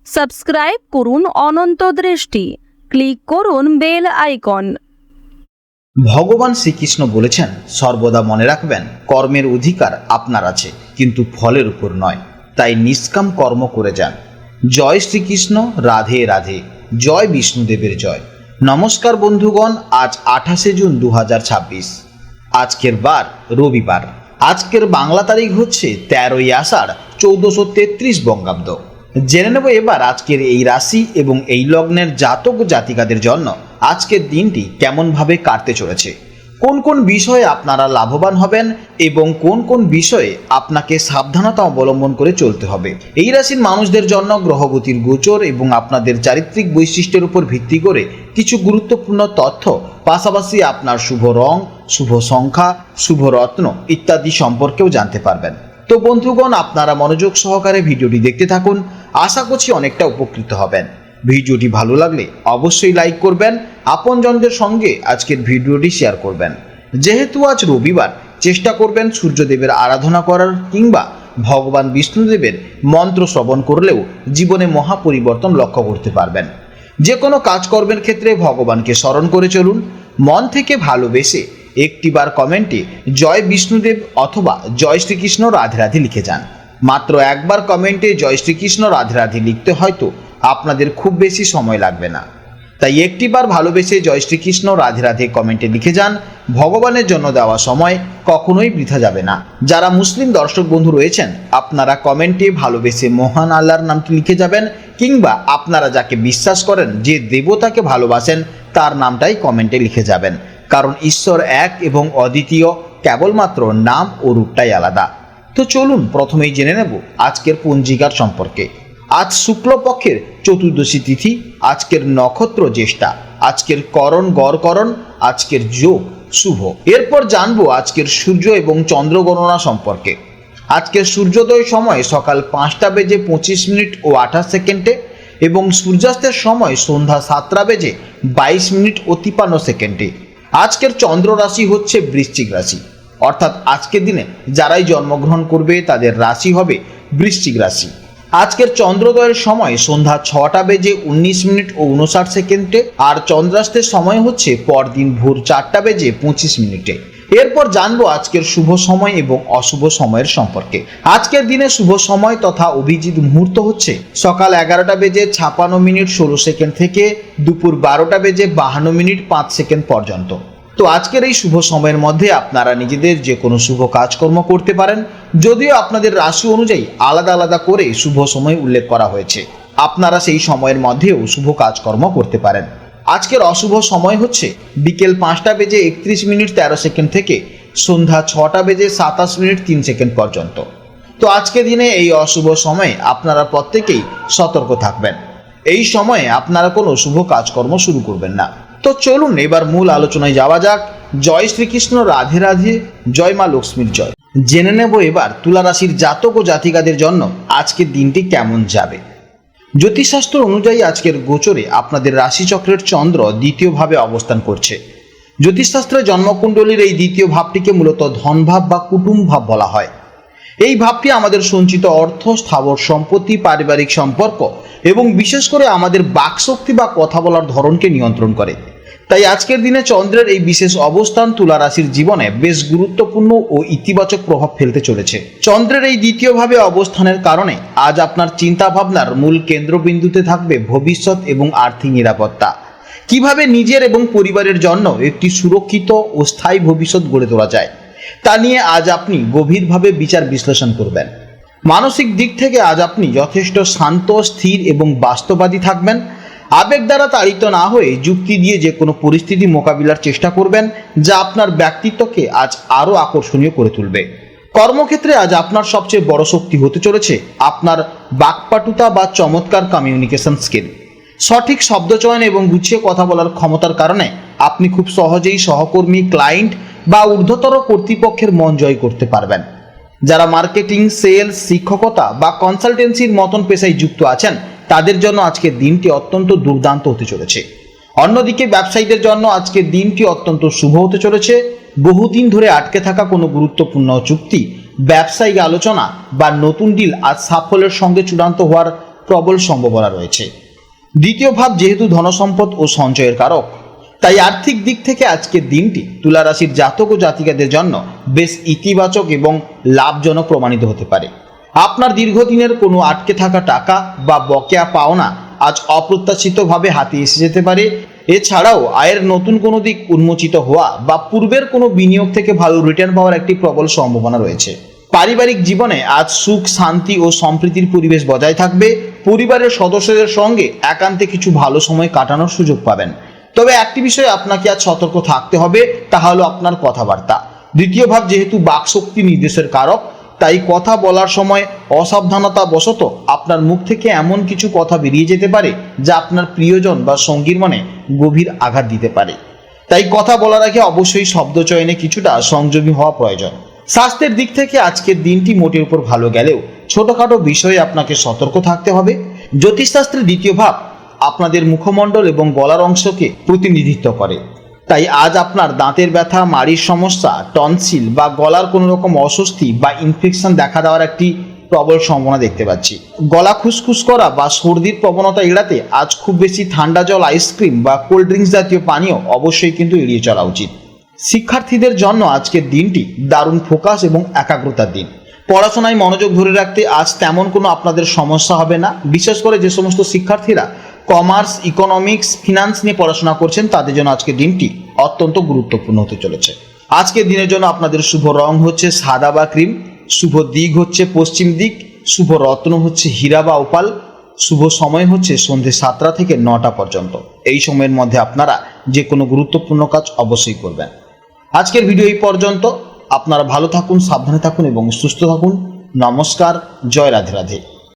Subscribe করুন অনন্ত দৃষ্টি, click করুন বেল আইকন। ভগবান শ্রীকৃষ্ণ বলেছেন, সর্বদা মনে রাখবেন কর্মের অধিকার আপনার আছে, কিন্তু ফলের উপর নয়। তাই নিষ্কাম কর্ম করে যান। জয় শ্রীকৃষ্ণ, রাধে রাধে, জয় বিষ্ণুদেবের জয়। নমস্কার বন্ধুগণ, আজ 28শে জুন 2026। আজকের বার রবিবার। আজকের বাংলা তারিখ হচ্ছে 13ই আষাঢ় 1433 বঙ্গাব্দ। জেনে নেব এবার আজকের এই রাশি এবং এই লগ্নের জাতক ও জাতিকাদের জন্য আজকের দিনটি কেমনভাবে কাটতে চলেছে, কোন কোন বিষয়ে আপনারা লাভবান হবেন এবং কোন কোন বিষয়ে আপনাকে সাবধানতা অবলম্বন করে চলতে হবে। এই রাশির মানুষদের জন্য গ্রহগতির গোচর এবং আপনাদের চারিত্রিক বৈশিষ্ট্যের উপর ভিত্তি করে কিছু গুরুত্বপূর্ণ তথ্য, পাশাপাশি আপনার শুভ রং, শুভ সংখ্যা, শুভ রত্ন ইত্যাদি সম্পর্কেও জানতে পারবেন। তো বন্ধুগণ, আপনারা মনোযোগ সহকারে ভিডিওটি দেখতে থাকুন। আশা করছি অনেকটা উপকৃত হবেন। ভিডিওটি ভালো লাগলে অবশ্যই লাইক করবেন, আপনজনদের সঙ্গে আজকের ভিডিওটি শেয়ার করবেন। যেহেতু আজ রবিবার, চেষ্টা করবেন সূর্যদেবের আরাধনা করার কিংবা ভগবান বিষ্ণুদেবের মন্ত্র শ্রবণ করলেও জীবনে মহা পরিবর্তন লক্ষ্য করতে পারবেন। যে কোনো কাজকর্মের ক্ষেত্রে ভগবানকে স্মরণ করে চলুন। মন থেকে ভালোবেসে একটিবার কমেন্টে জয় বিষ্ণুদেব অথবা জয় শ্রীকৃষ্ণ রাধে রাধে লিখে যান। মাত্র একবার কমেন্টে জয় শ্রীকৃষ্ণ রাধে রাধে লিখতে হয়তো আপনাদের খুব বেশি সময় লাগবে না। তাই একটিবার ভালোবেসে জয় শ্রীকৃষ্ণ রাধে রাধে কমেন্টে লিখে যান। ভগবানের জন্য দেওয়া সময় কখনোই বৃথা যাবে না। যারা মুসলিম দর্শক বন্ধু রয়েছেন, আপনারা কমেন্টে ভালোবেসে মহান আল্লাহর নামটি লিখে যাবেন, কিংবা আপনারা যাকে বিশ্বাস করেন, যে দেবতাকে ভালোবাসেন, তার নামটাই কমেন্টে লিখে যাবেন। কারণ ঈশ্বর এক এবং অদ্বিতীয়, কেবলমাত্র নাম ও রূপটাই আলাদা। তো চলুন প্রথমেই জেনে নেব আজকের পঞ্জিকার সম্পর্কে। আজ শুক্লপক্ষের চতুর্দশী তিথি, আজকের নক্ষত্র জ্যেষ্ঠা, আজকের করণ গড়করণ, আজকের যোগ শুভ। এরপর জানবো আজকের সূর্য এবং চন্দ্র গণনা সম্পর্কে। আজকের সূর্যোদয় সময় সকাল 5টা বেজে 25 মিনিট ও 28 সেকেন্ডে এবং সূর্যাস্তের সময় সন্ধ্যা 7টা বেজে 22 মিনিট ও 53 সেকেন্ডে। আজকের চন্দ্র রাশি হচ্ছে বৃশ্চিক রাশি, অর্থাৎ আজকের দিনে যারাই জন্মগ্রহণ করবে তাদের রাশি হবে বৃশ্চিক রাশি। আজকের চন্দ্রোদয়ের সময় সন্ধ্যা 6টা বেজে 19 মিনিট ও 59 সেকেন্ডে, আর চন্দ্রাস্তের সময় হচ্ছে পরদিন ভোর 4টা বেজে 25 মিনিটে। এরপর জানবো আজকের শুভ সময় এবং অশুভ সময়ের সম্পর্কে। আজকের দিনে শুভ সময় তথা অভিজিৎ মুহূর্ত হচ্ছে সকাল 11টা বেজে 56 মিনিট 16 সেকেন্ড থেকে দুপুর 12টা বেজে 52 মিনিট 5 সেকেন্ড পর্যন্ত। তো আজকের এই শুভ সময়ের মধ্যে আপনারা নিজেদের যে কোনো শুভ কাজকর্ম করতে পারেন, যদিও আপনাদের রাশি অনুযায়ী আলাদা আলাদা করে শুভ সময় উল্লেখ করা হয়েছে। আপনারা সেই সময়ের মধ্যেও শুভ কাজকর্ম করতে পারেন। আজকের অশুভ সময় হচ্ছে বিকেল 5টা বেজে 31 মিনিট 13 সেকেন্ড থেকে সন্ধ্যা 6টা বেজে 27 মিনিট 3 সেকেন্ড পর্যন্ত। তো আজকের দিনে এই অশুভ সময়ে আপনারা প্রত্যেকেই সতর্ক থাকবেন। এই সময়ে আপনারা কোনো শুভ কাজকর্ম শুরু করবেন না। তো চলুন এবার মূল আলোচনায় যাওয়া যাক। জয় শ্রীকৃষ্ণ, রাধে রাধে, জয় মা লক্ষ্মীর জয়। জেনে নেব এবার তুলা রাশির জাতক ও জাতিকাদের জন্য আজকের দিনটি কেমন যাবে। জ্যোতিষশাস্ত্র অনুযায়ী আজকের গোচরে আপনাদের রাশিচক্রের চন্দ্র দ্বিতীয়ভাবে অবস্থান করছে। জ্যোতিষশাস্ত্রে জন্মকুণ্ডলীর এই দ্বিতীয় ভাবটিকে মূলত ধনভাব বা কুটুম্ব ভাব বলা হয়। এই ভাবটি আমাদের সঞ্চিত অর্থ, স্থাবর সম্পত্তি, পারিবারিক সম্পর্ক এবং বিশেষ করে আমাদের বাকশক্তি বা কথা বলার ধরনকে নিয়ন্ত্রণ করে। তাই আজকের দিনে চন্দ্রের এই বিশেষ অবস্থান তুলা রাশির জীবনে বেশ গুরুত্বপূর্ণ ও ইতিবাচক প্রভাব ফেলতে চলেছে। চন্দ্রের এই দ্বিতীয়ভাবে অবস্থানের কারণে আজ আপনার চিন্তা ভাবনার মূল কেন্দ্রবিন্দুতে থাকবে ভবিষ্যৎ এবং আর্থিক নিরাপত্তা। কিভাবে নিজের এবং পরিবারের জন্য একটি সুরক্ষিত ও স্থায়ী ভবিষ্যৎ গড়ে তোলা যায়, তা নিয়ে আজ আপনি গভীরভাবে বিচার বিশ্লেষণ করবেন। মানসিক দিক থেকে আজ আপনি যথেষ্ট শান্ত, স্থির এবং বাস্তববাদী থাকবেন। আবেগ দ্বারা তাড়িত না হয়ে যুক্তি দিয়ে যে কোনো পরিস্থিতি মোকাবিলার চেষ্টা করবেন, যা আপনার ব্যক্তিত্বকে আজ আরও আকর্ষণীয় করে তুলবে। কর্মক্ষেত্রে আজ আপনার সবচেয়ে বড় শক্তি হতে চলেছে আপনার বাকপটুতা বা চমৎকার কমিউনিকেশন স্কিল। সঠিক শব্দচয়ন এবং গুছিয়ে কথা বলার ক্ষমতার কারণে আপনি খুব সহজেই সহকর্মী, ক্লায়েন্ট বা ঊর্ধ্বতর কর্তৃপক্ষের মন জয় করতে পারবেন। যারা মার্কেটিং, সেলস, শিক্ষকতা বা কনসালটেন্সির মতন পেশায় যুক্ত আছেন, তাদের জন্য আজকের দিনটি অত্যন্ত দুর্দান্ত হতে চলেছে। অন্যদিকে ব্যবসায়ীদের জন্য আজকের দিনটি অত্যন্ত শুভ হতে চলেছে। বহুদিন ধরে আটকে থাকা কোনো গুরুত্বপূর্ণ চুক্তি, ব্যবসায়িক আলোচনা বা নতুন ডিল আজ সাফল্যের সঙ্গে চূড়ান্ত হওয়ার প্রবল সম্ভাবনা রয়েছে। দ্বিতীয় ভাব যেহেতু ধনসম্পদ ও সঞ্চয়ের কারক, তাই আর্থিক দিক থেকে আজকের দিনটি তুলা রাশির জাতক ও জাতিকাদের জন্য বেশ ইতিবাচক এবং লাভজনক প্রমাণিত হতে পারে। আপনার দীর্ঘদিনের কোনো আটকে থাকা টাকা বা বকেয়া পাওনা আজ অপ্রত্যাশিতভাবে হাতে এসে যেতে পারে। এছাড়াও আয়ের নতুন কোনো দিক উন্মোচিত হওয়া বা পূর্বের কোনো বিনিয়োগ থেকে ভালো রিটার্ন পাওয়ার একটি প্রবল সম্ভাবনা রয়েছে। পারিবারিক জীবনে আজ সুখ, শান্তি ও সম্প্রীতির পরিবেশ বজায় থাকবে। পরিবারের সদস্যদের সঙ্গে একান্তে কিছু ভালো সময় কাটানোর সুযোগ পাবেন। তবে একটি বিষয়ে আপনাকে আজ সতর্ক থাকতে হবে, তা হলো আপনার কথাবার্তা। দ্বিতীয় ভাব যেহেতু বাকশক্তি নির্দেশের কারক, তাই কথা বলার সময় অসাবধানতা বশত আপনার মুখ থেকে এমন কিছু কথা বেরিয়ে যেতে পারে যা আপনার প্রিয়জন বা সঙ্গীর মনে গভীর আঘাত দিতে পারে। তাই কথা বলার আগে অবশ্যই শব্দ চয়নে কিছুটা সংযমী হওয়া প্রয়োজন। স্বাস্থ্যের দিক থেকে আজকের দিনটি মোটের উপর ভালো গেলেও ছোটখাটো বিষয়ে আপনাকে সতর্ক থাকতে হবে। জ্যোতিষশাস্ত্রের দ্বিতীয় ভাব আপনাদের মুখমণ্ডল এবং গলার অংশকে প্রতিনিধিত্ব করে। তাই আজ আপনার দাঁতের ব্যথা, মাড়ির সমস্যা, টনসিল বা গলার কোনো রকম অস্বস্তি বা ইনফেকশন দেখা দেওয়ার একটি প্রবল সম্ভাবনা দেখতে পাচ্ছি। গলা খুসখুস করা বা সর্দির প্রবণতা এড়াতে আজ খুব বেশি ঠান্ডা জল, আইসক্রিম বা কোল্ড ড্রিঙ্কস জাতীয় পানীয় অবশ্যই কিন্তু এড়িয়ে চলা উচিত। শিক্ষার্থীদের জন্য আজকের দিনটি দারুণ ফোকাস এবং একাগ্রতার দিন। পড়াশোনায় মনোযোগ ধরে রাখতে আজ তেমন কোনো আপনাদের সমস্যা হবে না। বিশেষ করে যে সমস্ত শিক্ষার্থীরা কমার্স, ইকোনমিক্স, ফিনান্স নিয়ে পড়াশোনা করছেন তাদের জন্য আজকের দিনটি অত্যন্ত গুরুত্বপূর্ণ হতে চলেছে। আজকের দিনের জন্য আপনাদের শুভ রং হচ্ছে সাদা বা ক্রিম, শুভ দিক হচ্ছে পশ্চিম দিক, শুভ রত্ন হচ্ছে হীরা বা ওপাল, শুভ সময় হচ্ছে সন্ধ্যে 7টা থেকে 9টা পর্যন্ত। এই সময়ের মধ্যে আপনারা যে কোনো গুরুত্বপূর্ণ কাজ অবশ্যই করবেন। আজকের ভিডিও এই পর্যন্ত। আপনারা ভালো থাকুন, সাবধানে থাকুন এবং সুস্থ থাকুন। নমস্কার, জয় রাধে রাধে।